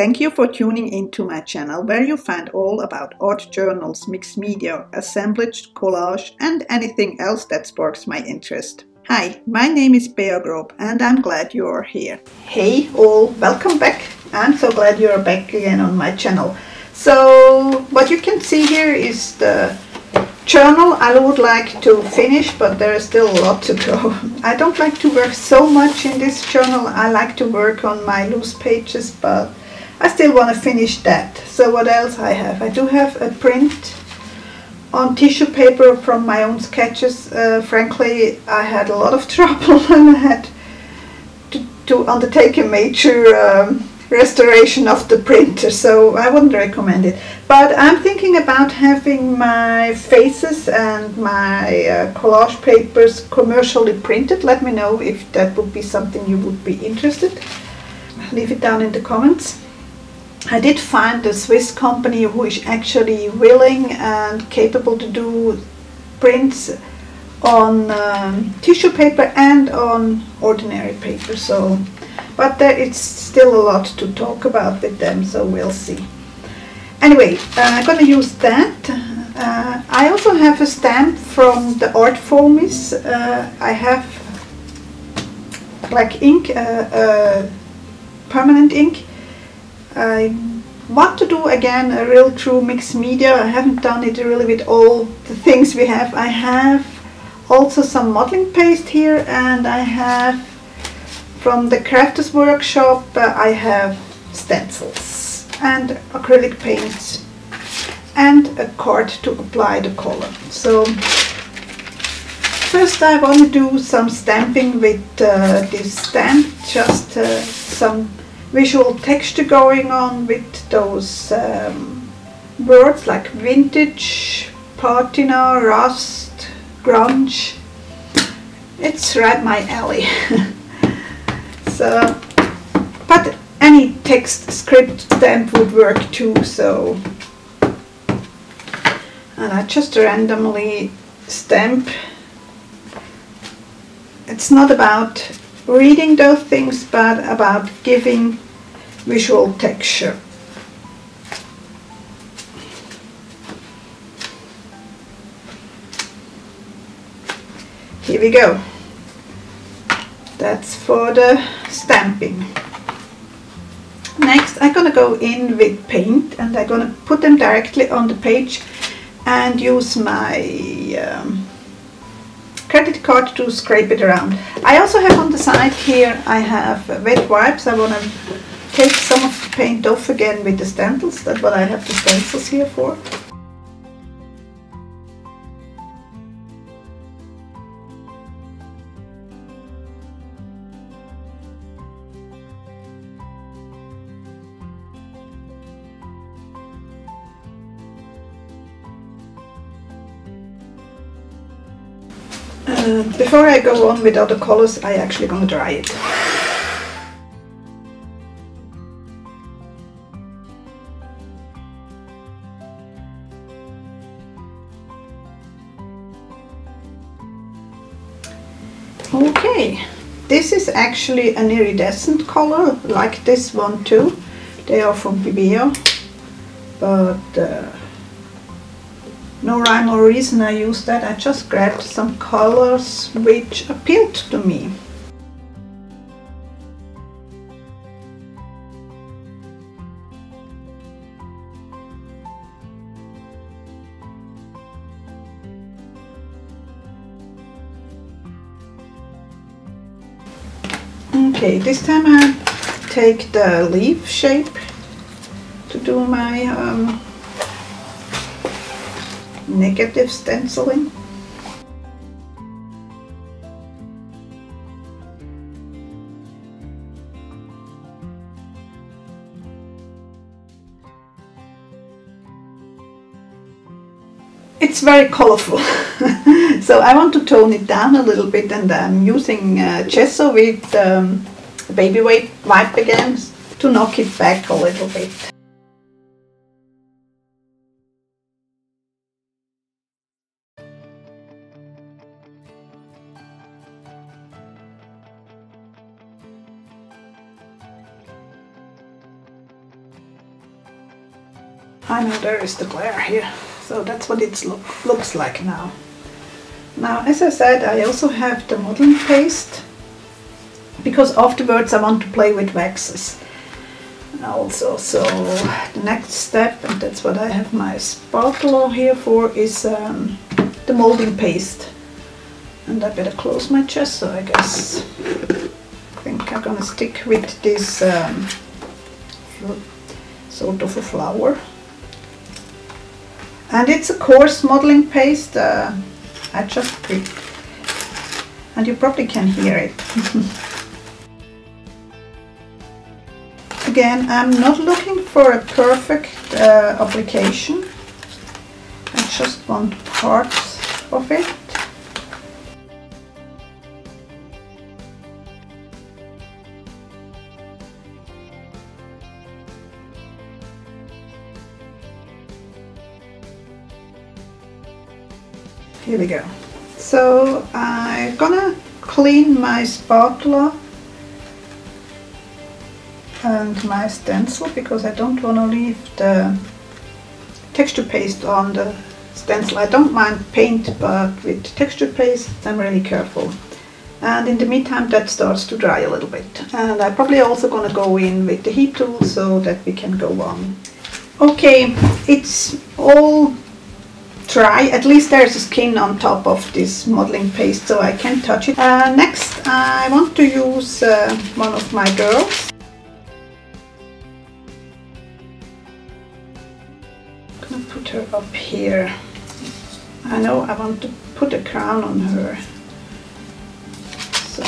Thank you for tuning into my channel where you find all about art journals, mixed media, assemblage, collage and anything else that sparks my interest. Hi, my name is Bea and I'm glad you are here. Hey all, welcome back. I'm so glad you are back again on my channel. So what you can see here is the journal I would like to finish, but there is still a lot to go. I don't like to work so much in this journal. I like to work on my loose pages, but I still want to finish that. So what else I have? I do have a print on tissue paper from my own sketches. Frankly, I had a lot of trouble and I had to undertake a major restoration of the printer, so I wouldn't recommend it. But I'm thinking about having my faces and my collage papers commercially printed. Let me know if that would be something you would be interested. Leave it down in the comments. I did find a Swiss company who is actually willing and capable to do prints on tissue paper and on ordinary paper. So, but it's still a lot to talk about with them, so we'll see. Anyway, I'm going to use that. I also have a stamp from the art foamies. I have black ink, permanent ink. I want to do again a real true mixed media. I haven't done it really with all the things we have. I have also some modeling paste here, and I have from the crafters workshop I have stencils and acrylic paints and a card to apply the color. So first I want to do some stamping with this stamp, just some visual texture going on with those words like vintage, patina, rust, grunge. It's right my alley. So, but any text script stamp would work too, so, and I just randomly stamp. It's not about reading those things, but about giving visual texture. Here we go. That's for the stamping. Next I'm gonna go in with paint and I'm gonna put them directly on the page and use my credit card to scrape it around. I also have on the side here, I have wet wipes. I want to take some of the paint off again with the stencils. That's what I have the stencils here for. Before I go on with other colors, I actually gonna dry it. Okay, this is actually an iridescent color, like this one too. They are from Viveo, but no rhyme or reason I used that. I just grabbed some colors which appealed to me. Okay, this time I take the leaf shape to do my negative stenciling. It's very colorful, so I want to tone it down a little bit, and I'm using gesso with baby wipe again to knock it back a little bit. I know there is the glare here, so that's what it looks like now. Now, as I said, I also have the modeling paste, because afterwards I want to play with waxes also. So the next step, and that's what I have my spatula here for, is the molding paste. And I better close my chest, so I guess I think I'm gonna stick with this sort of a flower. And it's a coarse modeling paste. I just picked, and you probably can hear it. Again, I'm not looking for a perfect application. I just want parts of it. Here we go. So I'm gonna clean my spatula and my stencil, because I don't want to leave the texture paste on the stencil. I don't mind paint, but with texture paste I'm really careful. And in the meantime that starts to dry a little bit. And I'm probably also gonna go in with the heat tool so that we can go on. Okay, it's all dry, at least there's a skin on top of this modeling paste, so I can touch it. Next I want to use one of my girls. I'm gonna put her up here. I know I want to put a crown on her, so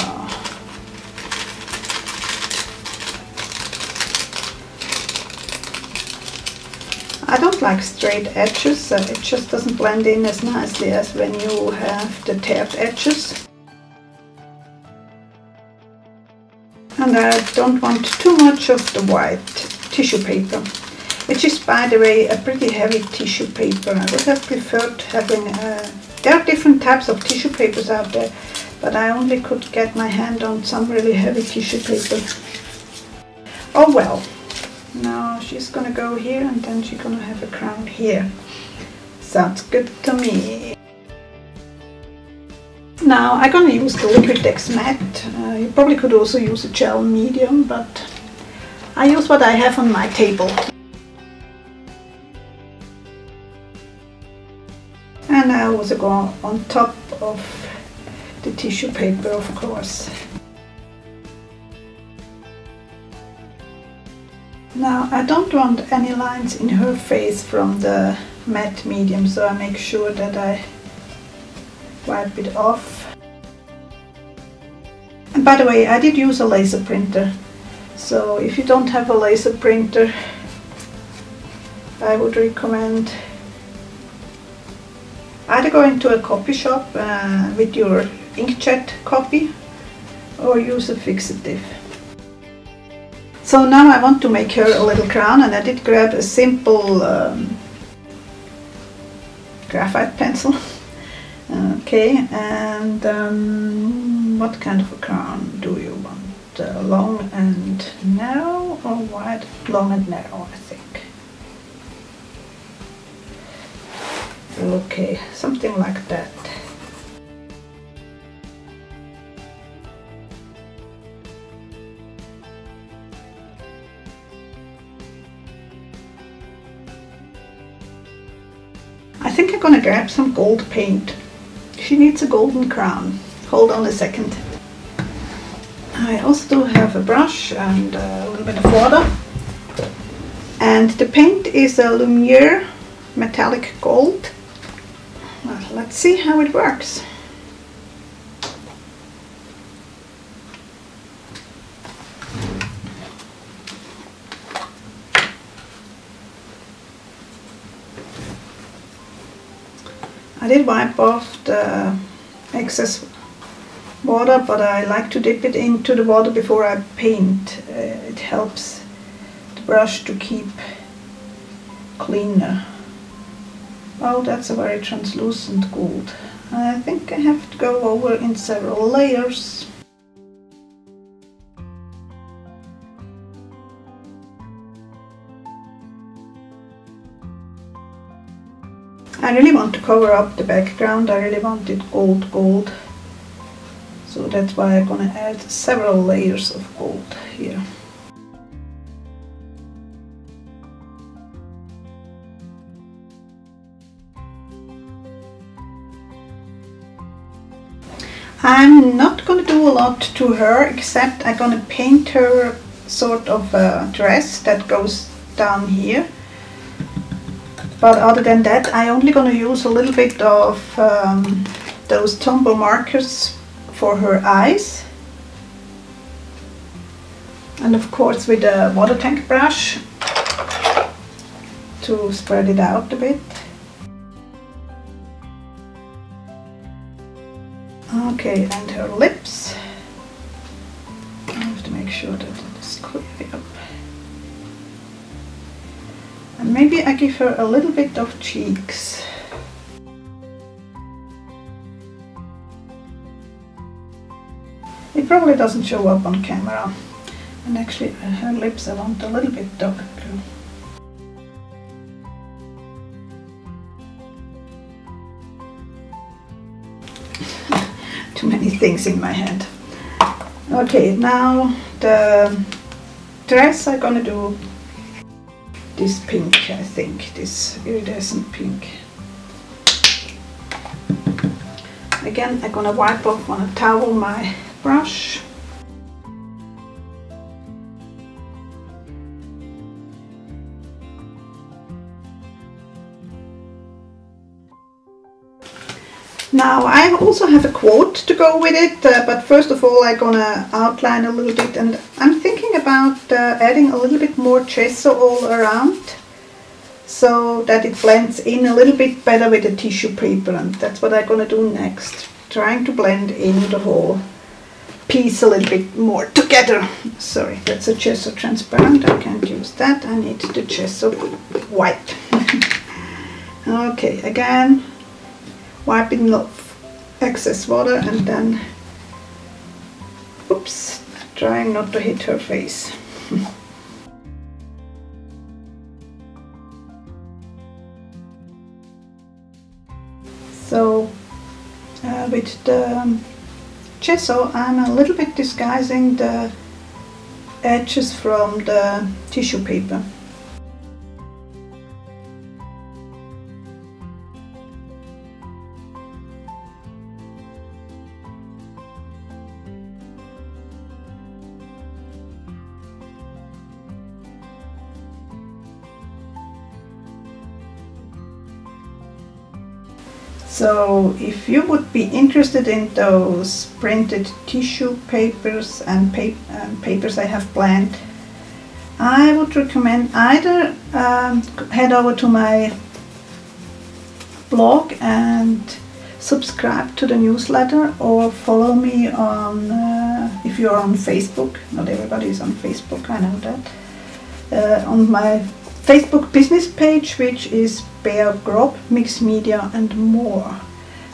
I don't like straight edges, it just doesn't blend in as nicely as when you have the teared edges. And I don't want too much of the white tissue paper, which is, by the way, a pretty heavy tissue paper. I would have preferred having, there are different types of tissue papers out there, but I only could get my hand on some really heavy tissue paper. Oh well. Now she's gonna go here, and then she's gonna have a crown here. Sounds good to me. Now I'm gonna use the Liquitex matte. You probably could also use a gel medium, but I use what I have on my table. And I also go on top of the tissue paper, of course. Now I don't want any lines in her face from the matte medium, so I make sure that I wipe it off. And by the way, I did use a laser printer, so if you don't have a laser printer, I would recommend either going to a copy shop with your inkjet copy, or use a fixative. So now I want to make her a little crown, and I did grab a simple graphite pencil. Okay, and what kind of a crown do you want? Long and narrow or wide? Long and narrow, I think. Okay, something like that. I think I'm gonna grab some gold paint. She needs a golden crown. Hold on a second. I also do have a brush and a little bit of water. And the paint is a Lumiere metallic gold. Well, let's see how it works. I did wipe off the excess water, but I like to dip it into the water before I paint. It helps the brush to keep cleaner. Oh, that's a very translucent gold. I think I have to go over in several layers. I really want to cover up the background. I really want it gold. So that's why I'm gonna add several layers of gold here. I'm not gonna do a lot to her, except I'm gonna paint her sort of a dress that goes down here. But other than that, I'm only gonna use a little bit of those Tombow markers for her eyes. And of course with a water tank brush to spread it out a bit. Okay, and her lips. I have to make sure that it is clearly up. And maybe I give her a little bit of cheeks. It probably doesn't show up on camera. And actually her lips I want a little bit darker. Too many things in my head. Okay, now the dress I'm gonna do this pink, I think, this iridescent pink. Again, I'm gonna wipe off on a towel my brush. Now I also have a quote to go with it, but first of all I'm gonna outline a little bit, and I'm thinking about adding a little bit more gesso all around so that it blends in a little bit better with the tissue paper, and that's what I'm gonna do next, trying to blend in the whole piece a little bit more together. Sorry, that's a gesso transparent, I can't use that, I need the gesso white. Okay, again wiping off excess water and then, oops, trying not to hit her face. So with the gesso I'm a little bit disguising the edges from the tissue paper. So if you would be interested in those printed tissue papers and papers I have planned, I would recommend either head over to my blog and subscribe to the newsletter, or follow me on, if you're on Facebook, not everybody is on Facebook, I know that, on my Facebook business page, which is Mixed Media and more.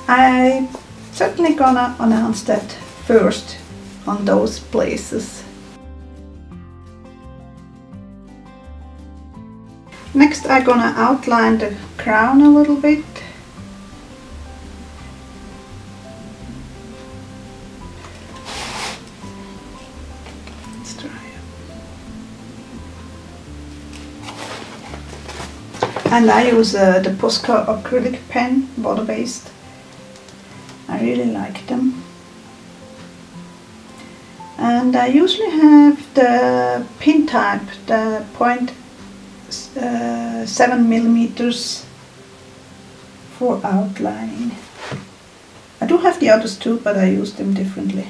I'm certainly gonna announce that first on those places. Next I'm gonna outline the crown a little bit. Let's try it. And I use the Posca acrylic pen, water-based. I really like them. And I usually have the pin type, the 0.7 millimeters for outlining. I do have the others too, but I use them differently.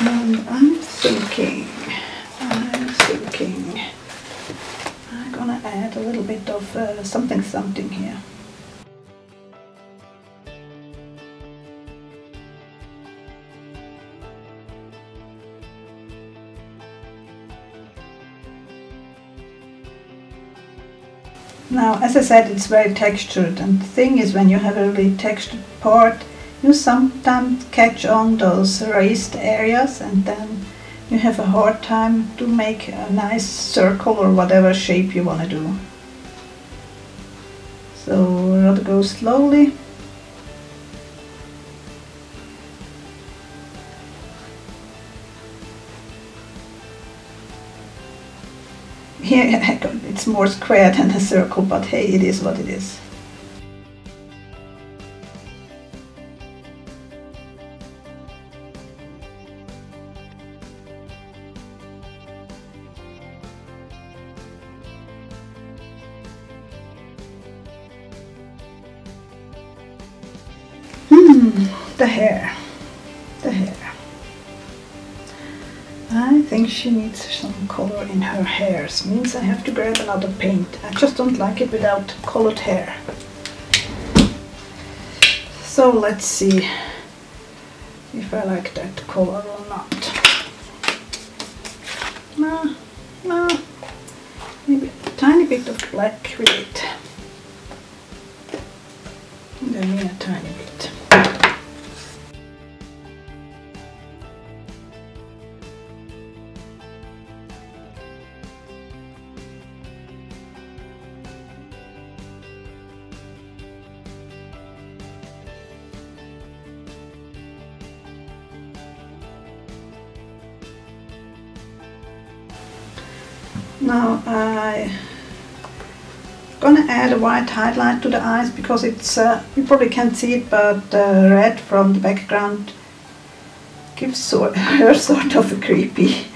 And I'm thinking I'm gonna add a little bit of something here. Now, as I said, it's very textured, and the thing is, when you have a really textured part, you sometimes catch on those raised areas, and then you have a hard time to make a nice circle or whatever shape you want to do. So rather go slowly. Here it's more square than a circle, but hey, it is what it is. The hair. I think she needs some color in her hairs. Means I have to grab another paint. I just don't like it without colored hair. So let's see if I like that color or not. No, maybe a tiny bit of black with it. And then a tiny bit. Now I'm gonna add a white highlight to the eyes because it's, you probably can't see it, but the red from the background gives her sort of a creepy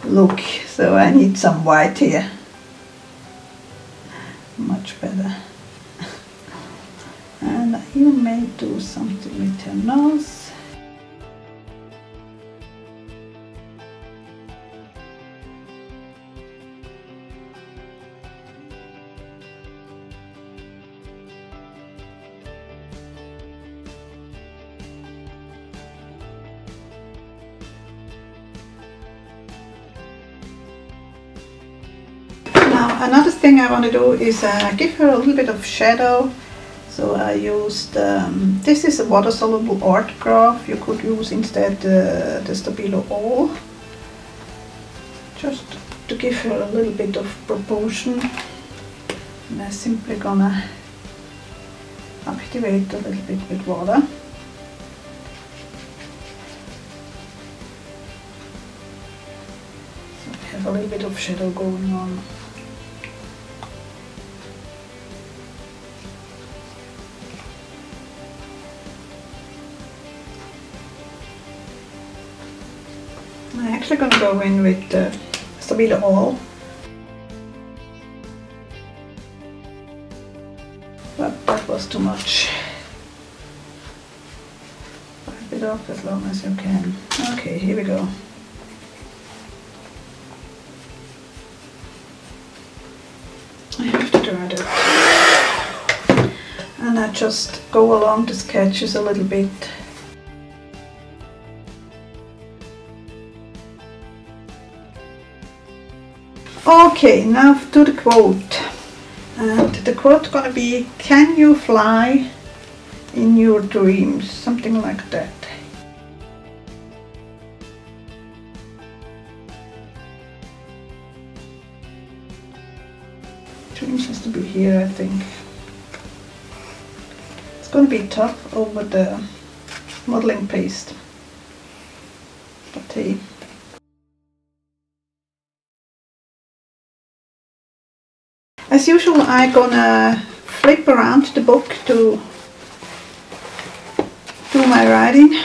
look. So I need some white here. Much better. And you may do something with her nose. Now another thing I want to do is give her a little bit of shadow. So I used, this is a water soluble art graph. You could use instead the Stabilo All. Just to give her a little bit of proportion. And I'm simply gonna activate a little bit with water. So we have a little bit of shadow going on. I'm actually going to go in with Stabilo All, but that was too much. Wipe it off as long as you can. Okay, here we go. I have to dry that, and I just go along the sketches a little bit. Okay, now to the quote. And the quote gonna be, "Can you fly in your dreams?" Something like that. Dreams has to be here, I think. It's gonna be tough over the modeling paste. But hey. As usual, I'm gonna flip around the book to do my writing.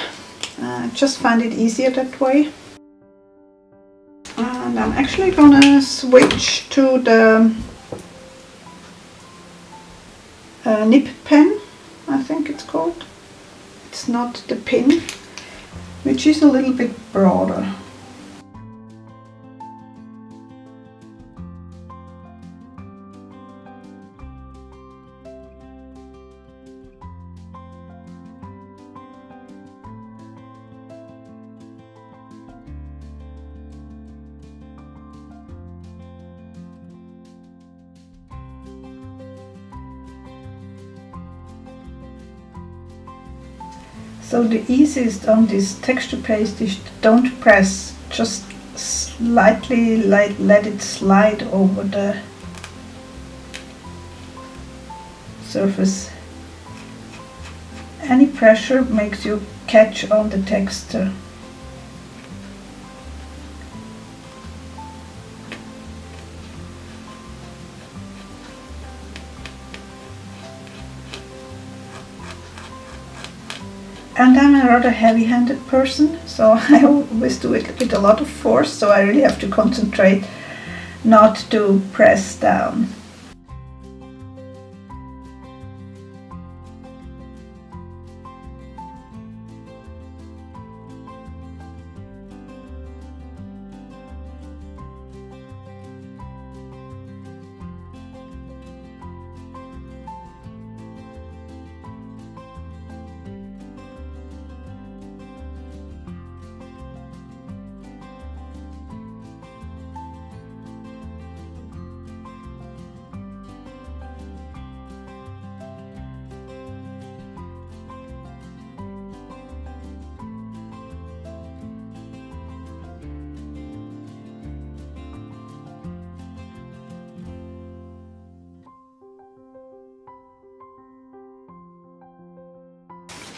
Just find it easier that way. And I'm actually gonna switch to the nib pen, I think it's called. It's not the pin, which is a little bit broader. So the easiest on this texture paste is don't press, just slightly let it slide over the surface. Any pressure makes you catch on the texture. And I'm a rather heavy-handed person, so I always do it with a lot of force, so I really have to concentrate not to press down.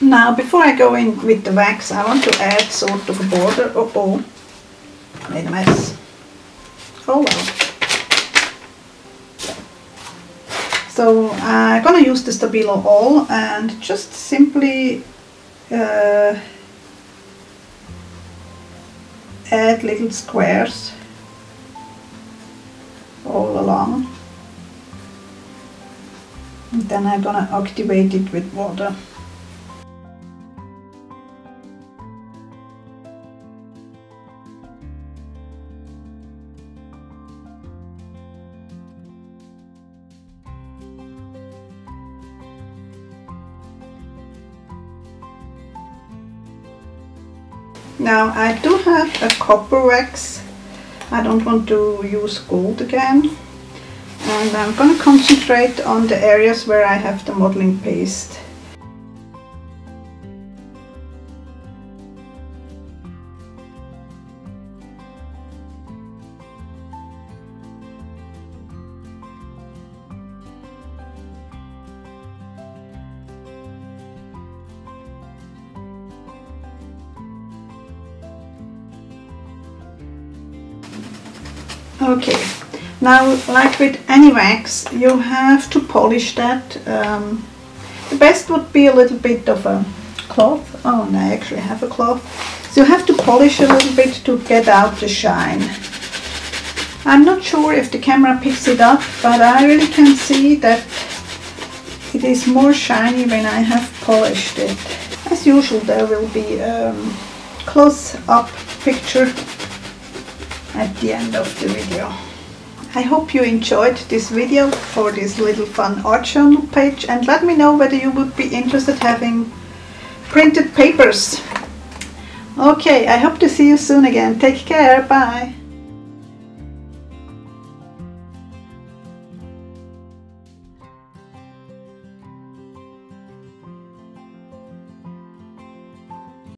Now, before I go in with the wax, I want to add sort of a border. Oh, made a mess. Oh well. So I'm gonna use the Stabilo All and just simply add little squares all along. And then I'm gonna activate it with water. Now I do have a copper wax. I don't want to use gold again. And I'm going to concentrate on the areas where I have the modeling paste. Okay, now like with any wax, you have to polish that. The best would be a little bit of a cloth. Oh, and I actually have a cloth. So you have to polish a little bit to get out the shine. I'm not sure if the camera picks it up, but I really can see that it is more shiny when I have polished it. As usual, there will be a close-up picture at the end of the video. I hope you enjoyed this video for this little fun art journal page, and let me know whether you would be interested having printed papers. Okay, I hope to see you soon again. Take care, bye!